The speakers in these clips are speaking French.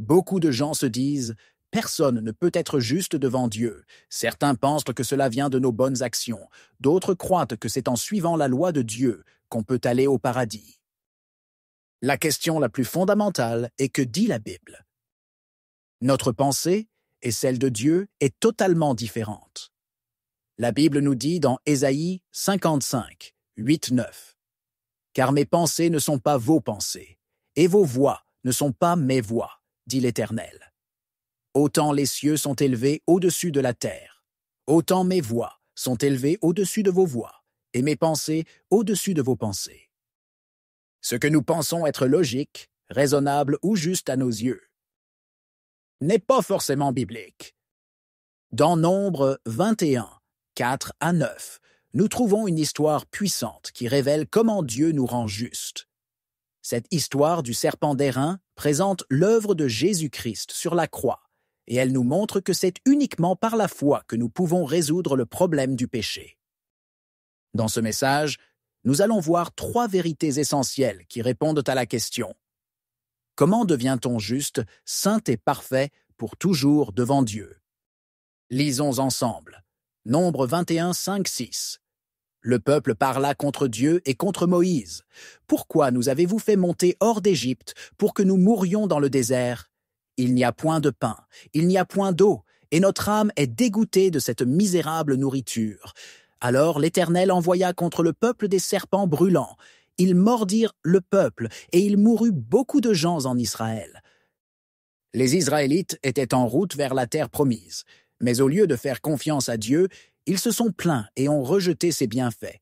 Beaucoup de gens se disent « Personne ne peut être juste devant Dieu ». Certains pensent que cela vient de nos bonnes actions. D'autres croient que c'est en suivant la loi de Dieu qu'on peut aller au paradis. La question la plus fondamentale est que dit la Bible. Notre pensée et celle de Dieu est totalement différente. La Bible nous dit dans Ésaïe 55, 8-9 « Car mes pensées ne sont pas vos pensées, et vos voix ne sont pas mes voix, dit l'Éternel. Autant les cieux sont élevés au-dessus de la terre, autant mes voix sont élevées au-dessus de vos voix, et mes pensées au-dessus de vos pensées. » Ce que nous pensons être logique, raisonnable ou juste à nos yeux n'est pas forcément biblique. Dans Nombre 21, 4-9, nous trouvons une histoire puissante qui révèle comment Dieu nous rend justes. Cette histoire du serpent d'airain présente l'œuvre de Jésus-Christ sur la croix, et elle nous montre que c'est uniquement par la foi que nous pouvons résoudre le problème du péché. Dans ce message, nous allons voir 3 vérités essentielles qui répondent à la question « Comment devient-on juste, saint et parfait pour toujours devant Dieu ?» Lisons ensemble. Nombre 21, 5-6. Le peuple parla contre Dieu et contre Moïse. « Pourquoi nous avez-vous fait monter hors d'Égypte pour que nous mourions dans le désert? Il n'y a point de pain, il n'y a point d'eau, et notre âme est dégoûtée de cette misérable nourriture. » Alors l'Éternel envoya contre le peuple des serpents brûlants. Ils mordirent le peuple, et il mourut beaucoup de gens en Israël. Les Israélites étaient en route vers la terre promise, mais au lieu de faire confiance à Dieu, ils se sont plaints et ont rejeté ses bienfaits.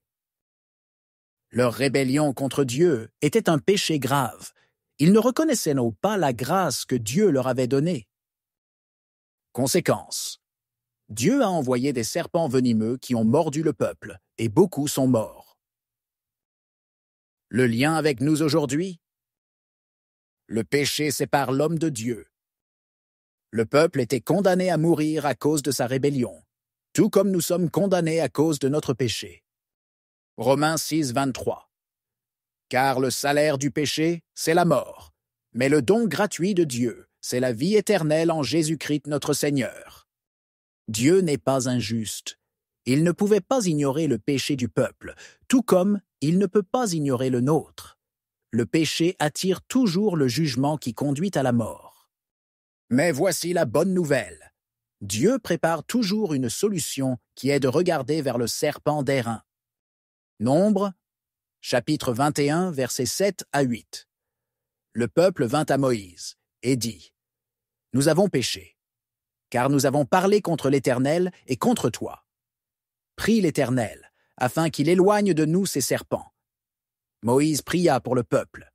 Leur rébellion contre Dieu était un péché grave. Ils ne reconnaissaient pas la grâce que Dieu leur avait donnée. Conséquence. Dieu a envoyé des serpents venimeux qui ont mordu le peuple, et beaucoup sont morts. Le lien avec nous aujourd'hui? Le péché sépare l'homme de Dieu. Le peuple était condamné à mourir à cause de sa rébellion, tout comme nous sommes condamnés à cause de notre péché. Romains 6, 23. Car le salaire du péché, c'est la mort, mais le don gratuit de Dieu, c'est la vie éternelle en Jésus-Christ notre Seigneur. Dieu n'est pas injuste. Il ne pouvait pas ignorer le péché du peuple, tout comme il ne peut pas ignorer le nôtre. Le péché attire toujours le jugement qui conduit à la mort. Mais voici la bonne nouvelle. Dieu prépare toujours une solution qui est de regarder vers le serpent d'airain. Nombre, chapitre 21, versets 7-8. Le peuple vint à Moïse et dit « Nous avons péché, car nous avons parlé contre l'Éternel et contre toi. Prie l'Éternel, afin qu'il éloigne de nous ces serpents. » Moïse pria pour le peuple.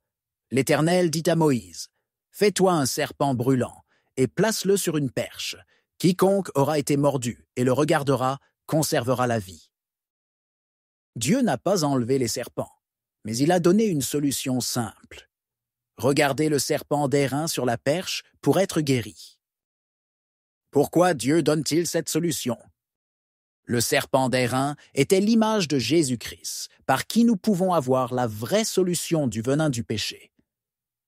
L'Éternel dit à Moïse, « Fais-toi un serpent brûlant, et place-le sur une perche. Quiconque aura été mordu et le regardera conservera la vie. » Dieu n'a pas enlevé les serpents, mais il a donné une solution simple. Regardez le serpent d'airain sur la perche pour être guéri. Pourquoi Dieu donne-t-il cette solution? Le serpent d'airain était l'image de Jésus-Christ, par qui nous pouvons avoir la vraie solution du venin du péché.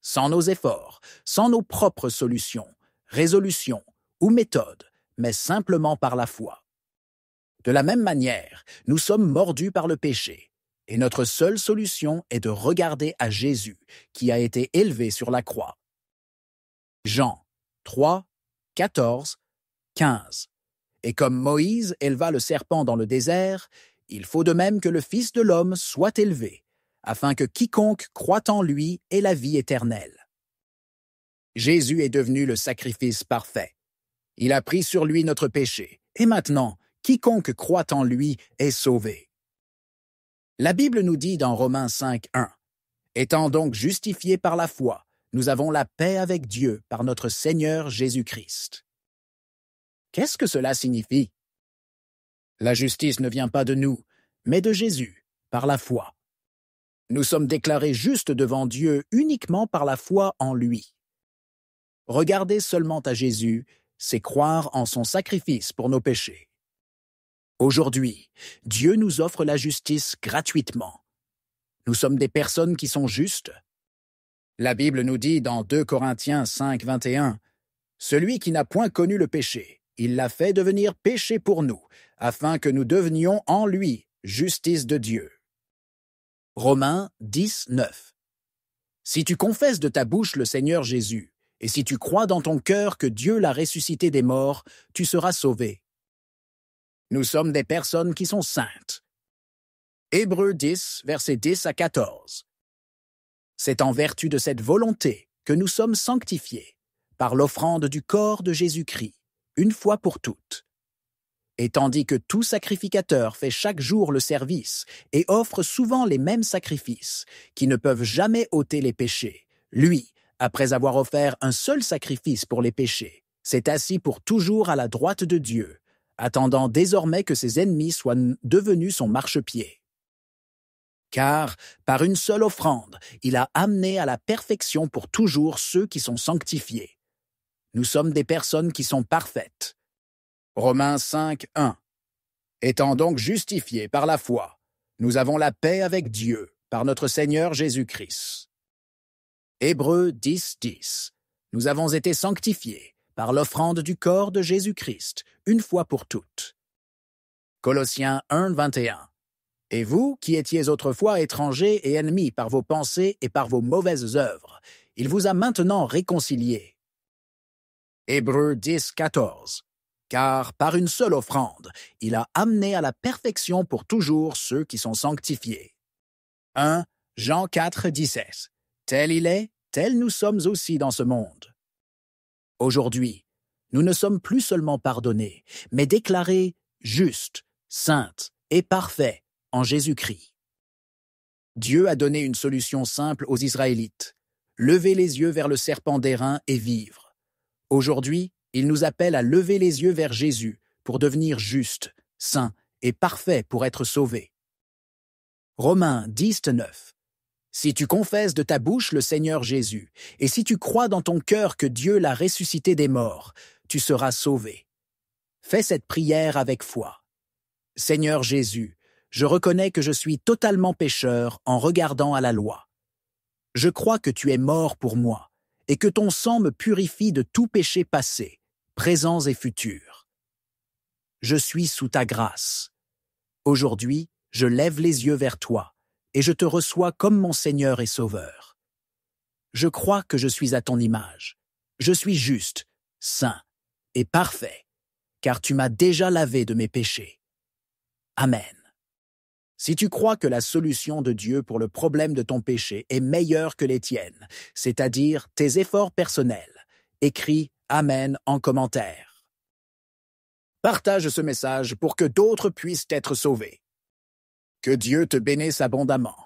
Sans nos efforts, sans nos propres solutions, résolutions ou méthodes, mais simplement par la foi. De la même manière, nous sommes mordus par le péché, et notre seule solution est de regarder à Jésus, qui a été élevé sur la croix. Jean 3, 14, 15. Et comme Moïse éleva le serpent dans le désert, il faut de même que le Fils de l'homme soit élevé, afin que quiconque croit en lui ait la vie éternelle. Jésus est devenu le sacrifice parfait. Il a pris sur lui notre péché, et maintenant, quiconque croit en lui est sauvé. La Bible nous dit dans Romains 5, 1, « Étant donc justifiés par la foi, nous avons la paix avec Dieu par notre Seigneur Jésus-Christ. » Qu'est-ce que cela signifie? La justice ne vient pas de nous, mais de Jésus, par la foi. Nous sommes déclarés justes devant Dieu uniquement par la foi en lui. Regarder seulement à Jésus, c'est croire en son sacrifice pour nos péchés. Aujourd'hui, Dieu nous offre la justice gratuitement. Nous sommes des personnes qui sont justes. La Bible nous dit dans 2 Corinthiens 5, 21, Celui qui n'a point connu le péché, il l'a fait devenir péché pour nous, afin que nous devenions en lui justice de Dieu. Romains 10, 9. Si tu confesses de ta bouche le Seigneur Jésus, et si tu crois dans ton cœur que Dieu l'a ressuscité des morts, tu seras sauvé. Nous sommes des personnes qui sont saintes. Hébreux 10, versets 10 à 14. C'est en vertu de cette volonté que nous sommes sanctifiés, par l'offrande du corps de Jésus-Christ, une fois pour toutes. Et tandis que tout sacrificateur fait chaque jour le service et offre souvent les mêmes sacrifices, qui ne peuvent jamais ôter les péchés, lui, après avoir offert un seul sacrifice pour les péchés, s'est assis pour toujours à la droite de Dieu, attendant désormais que ses ennemis soient devenus son marchepied. Car, par une seule offrande, il a amené à la perfection pour toujours ceux qui sont sanctifiés. Nous sommes des personnes qui sont parfaites. Romains 5, 1. Étant donc justifiés par la foi, nous avons la paix avec Dieu, par notre Seigneur Jésus-Christ. Hébreux 10, 10. Nous avons été sanctifiés par l'offrande du corps de Jésus-Christ, une fois pour toutes. Colossiens 1, 21. Et vous, qui étiez autrefois étrangers et ennemis par vos pensées et par vos mauvaises œuvres, il vous a maintenant réconciliés. Hébreux 10, 14. Car par une seule offrande, il a amené à la perfection pour toujours ceux qui sont sanctifiés. 1 Jean 4, 17. Tel il est, tel nous sommes aussi dans ce monde. Aujourd'hui, nous ne sommes plus seulement pardonnés, mais déclarés justes, saintes et parfaits en Jésus-Christ. Dieu a donné une solution simple aux Israélites. Lever les yeux vers le serpent d'airain et vivre. Aujourd'hui, il nous appelle à lever les yeux vers Jésus pour devenir justes, saints et parfaits pour être sauvés. Romains 10, 9. Si tu confesses de ta bouche le Seigneur Jésus, et si tu crois dans ton cœur que Dieu l'a ressuscité des morts, tu seras sauvé. Fais cette prière avec foi. Seigneur Jésus, je reconnais que je suis totalement pécheur en regardant à la loi. Je crois que tu es mort pour moi, et que ton sang me purifie de tout péché passé, présents et futurs. Je suis sous ta grâce. Aujourd'hui, je lève les yeux vers toi, et je te reçois comme mon Seigneur et Sauveur. Je crois que je suis à ton image. Je suis juste, saint et parfait, car tu m'as déjà lavé de mes péchés. Amen. Si tu crois que la solution de Dieu pour le problème de ton péché est meilleure que les tiennes, c'est-à-dire tes efforts personnels, écris « Amen » en commentaire. Partage ce message pour que d'autres puissent être sauvés. Que Dieu te bénisse abondamment.